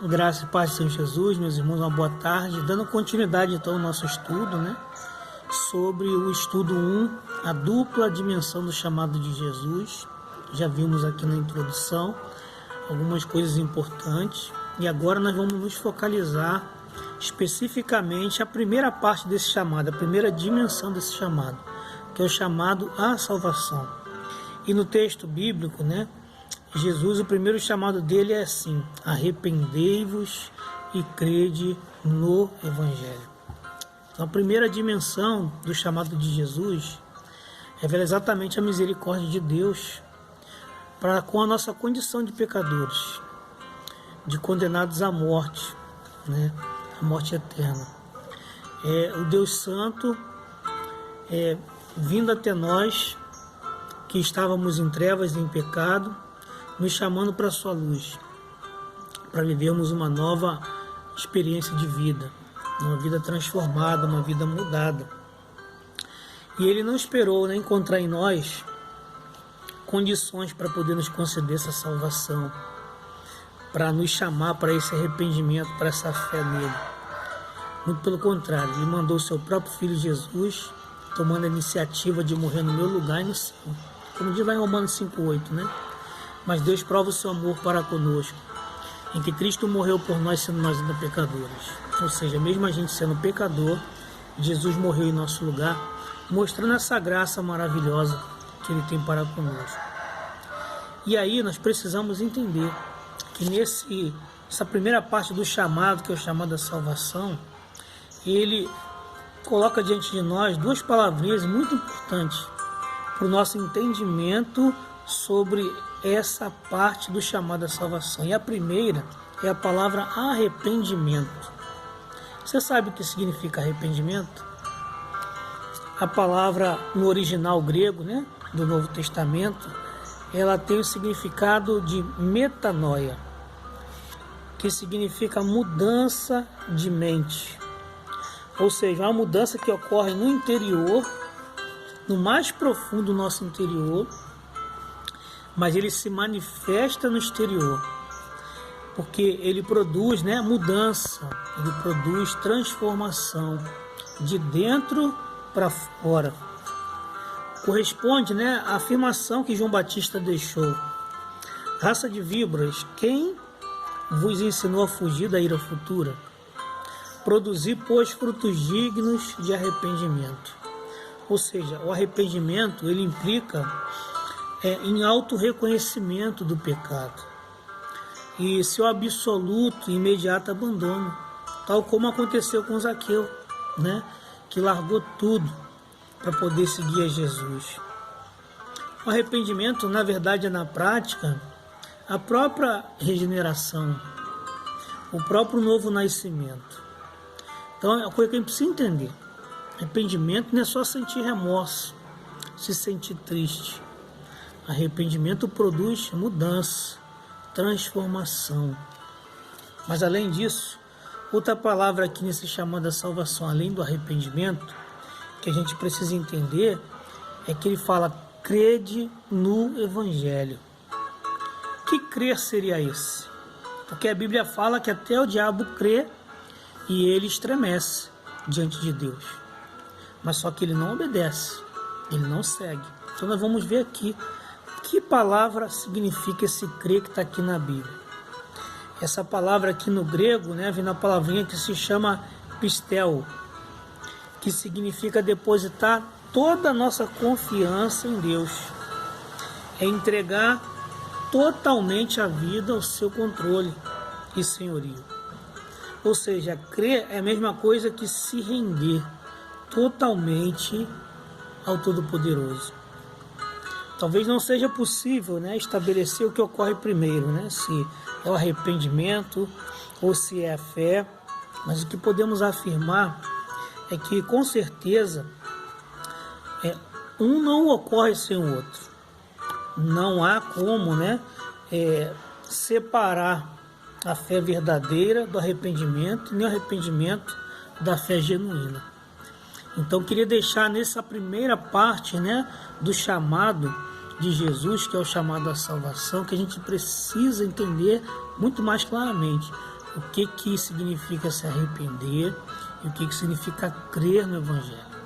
Graça e paz, Senhor Jesus, meus irmãos, uma boa tarde. Dando continuidade então ao nosso estudo, sobre o estudo 1, a dupla dimensão do chamado de Jesus. Já vimos aqui na introdução algumas coisas importantes e agora nós vamos nos focalizar especificamente a primeira parte desse chamado, a primeira dimensão desse chamado, que é o chamado à salvação. E no texto bíblico, Jesus, o primeiro chamado dele é assim: arrependei-vos e crede no Evangelho. Então, a primeira dimensão do chamado de Jesus revela exatamente a misericórdia de Deus para com a nossa condição de pecadores, de condenados à morte, a morte eterna. O Deus Santo vindo até nós, que estávamos em trevas e em pecado, nos chamando para a sua luz, para vivermos uma nova experiência de vida, uma vida transformada, uma vida mudada. E Ele não esperou encontrar em nós condições para poder nos conceder essa salvação, para nos chamar para esse arrependimento, para essa fé nele. Muito pelo contrário, Ele mandou o seu próprio Filho Jesus, tomando a iniciativa de morrer no meu lugar e no seu. Como diz lá em Romanos 5,8, Mas Deus prova o seu amor para conosco, em que Cristo morreu por nós, sendo nós ainda pecadores. Ou seja, mesmo a gente sendo pecador, Jesus morreu em nosso lugar, mostrando essa graça maravilhosa que Ele tem para conosco. E aí nós precisamos entender que essa primeira parte do chamado, que é o chamado da salvação, Ele coloca diante de nós duas palavrinhas muito importantes para o nosso entendimento sobre essa parte do chamado à salvação. E a primeira é a palavra arrependimento. Você sabe o que significa arrependimento? A palavra no original grego, do Novo Testamento, ela tem o significado de metanoia, que significa mudança de mente. Ou seja, uma mudança que ocorre no interior, no mais profundo do nosso interior, mas ele se manifesta no exterior, porque ele produz mudança, ele produz transformação de dentro para fora. Corresponde à afirmação que João Batista deixou: raça de víboras, quem vos ensinou a fugir da ira futura? Produzir, pois, frutos dignos de arrependimento. Ou seja, o arrependimento ele implica em auto-reconhecimento do pecado e seu absoluto e imediato abandono, tal como aconteceu com Zaqueu, que largou tudo para poder seguir a Jesus. O arrependimento, na verdade, na prática, a própria regeneração, o próprio novo nascimento. Então, é uma coisa que a gente precisa entender. Arrependimento não é só sentir remorso, se sentir triste. Arrependimento produz mudança, transformação. Mas além disso, outra palavra aqui nesse chamado à salvação, além do arrependimento, que a gente precisa entender, é que ele fala: crede no Evangelho. Que crer seria esse? Porque a Bíblia fala que até o diabo crê e ele estremece diante de Deus. Mas só que ele não obedece, ele não segue. Então nós vamos ver aqui que palavra significa esse crer que está aqui na Bíblia. Essa palavra aqui no grego, vem na palavrinha que se chama pistel, que significa depositar toda a nossa confiança em Deus. É entregar totalmente a vida ao seu controle e senhorio. Ou seja, crer é a mesma coisa que se render totalmente ao Todo-Poderoso. Talvez não seja possível estabelecer o que ocorre primeiro, se é o arrependimento ou se é a fé, mas o que podemos afirmar é que, com certeza, um não ocorre sem o outro. Não há como separar a fé verdadeira do arrependimento, nem o arrependimento da fé genuína. Então, queria deixar nessa primeira parte do chamado de Jesus, que é o chamado à salvação, que a gente precisa entender muito mais claramente o que significa se arrepender e o que significa crer no Evangelho.